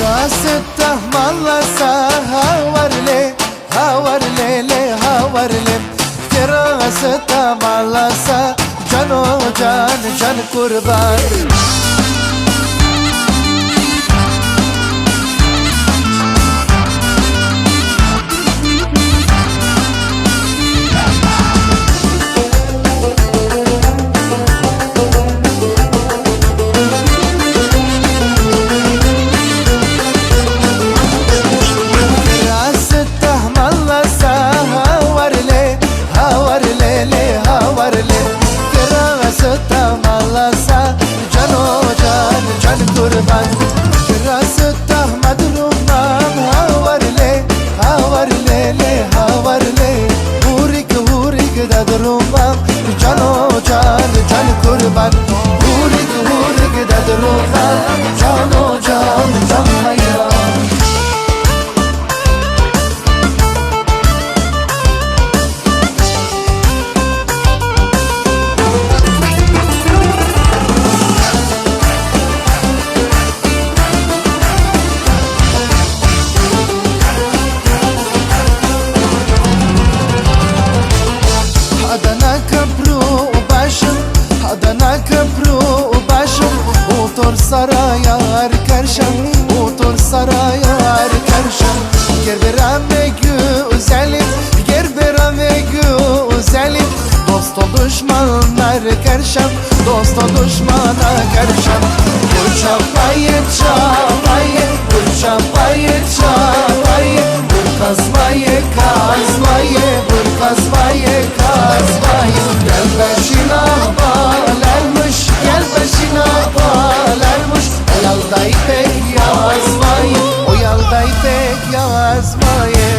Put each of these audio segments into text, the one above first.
راسته مالسا هاورلي هاورلي لي هاورلي راسته مالسا جانو جان جان قربان قربان هورك هورك ددروها جانو جان جان حيران Adana köprü başım Adana köprü başım Otur saraya karşım Otur saraya karşım Gerberame güzelim Gerberame güzelim Dosto düşmanlar karşım Dosto düşmana karşım Vur çapayı çapayı Vur çapayı çapayı Vur kazmayı kazmayı Vur kazmayı kazmayı Gel başına bağlarmış Gel başına bağlarmış O yalda ipek yazmayı O yalda ipek yazmayı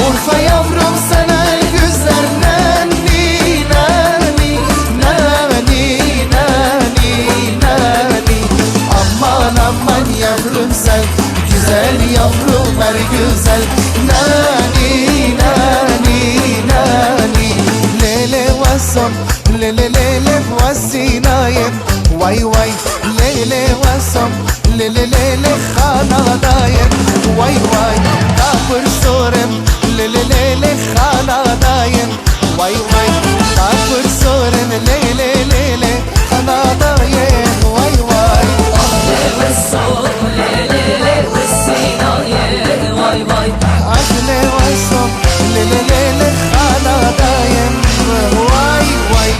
Urfa yavrum sana güzel nani nani nani nani nani Aman aman yavrum sen güzel yavrum her güzel Nani nani nani Lele vasam lele lele vasinayem Vay vay lele vasam lele lele khanadayem Vay vay kafir sorem lele lele khanadayem Vay vay kafir sorem lele lele khanadayem Vay vay Lele vasam lele lele vasinayem Vay vay Ahle vasam lele lele khanadayem Vay vay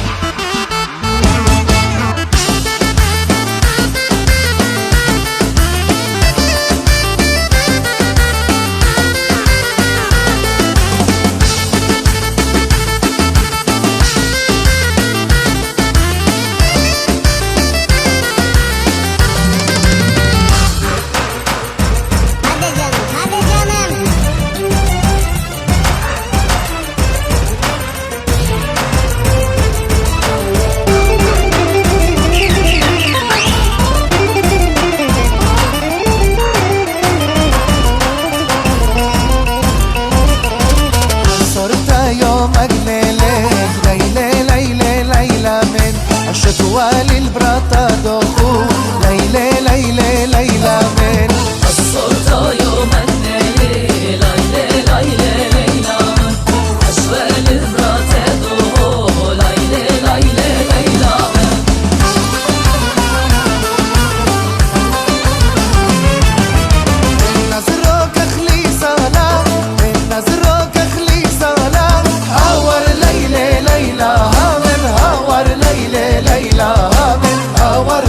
الشكوى للبراطة دخول ليلى ليلى ليلى من الصوت يوم الليل ليلى ليلى ليلى أشوال البرات دخول ليلى ليلى ليلى نظرك خلي صلاة نظرك خلي صلاة هاور ليلى ليلى هاور ليلى ليلى هاور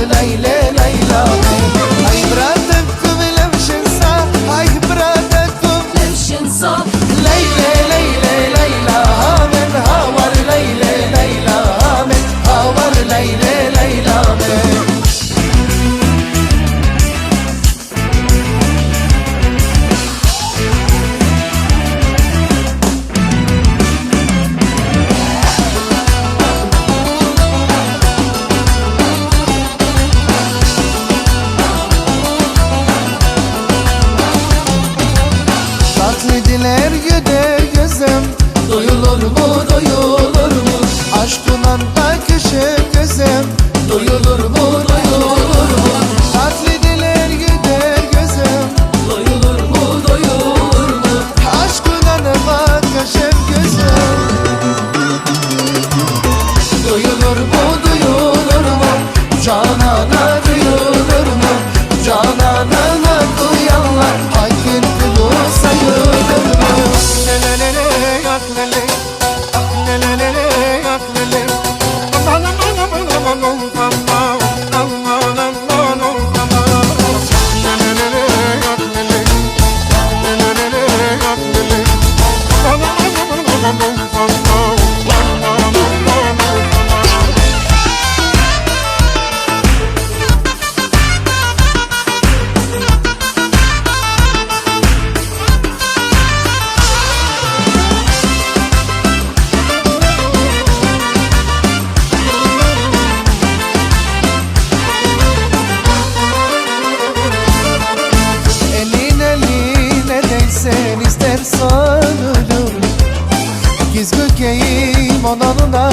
onunla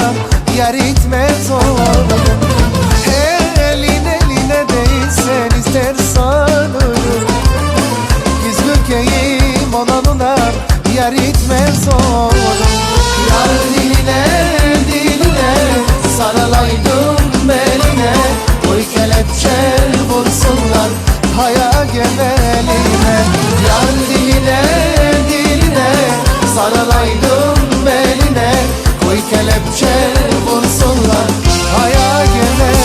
yar itmez oğlum. Eline değilsen istersen ölür. Yüz bükeyim onunla yar itmez oğlum. Yar diline sarılaydım beline. Oy kelepçe vursunlar haya gemeline. Yar diline sarılaydım beline. Oy kelepçe vursunlar haya gemeline.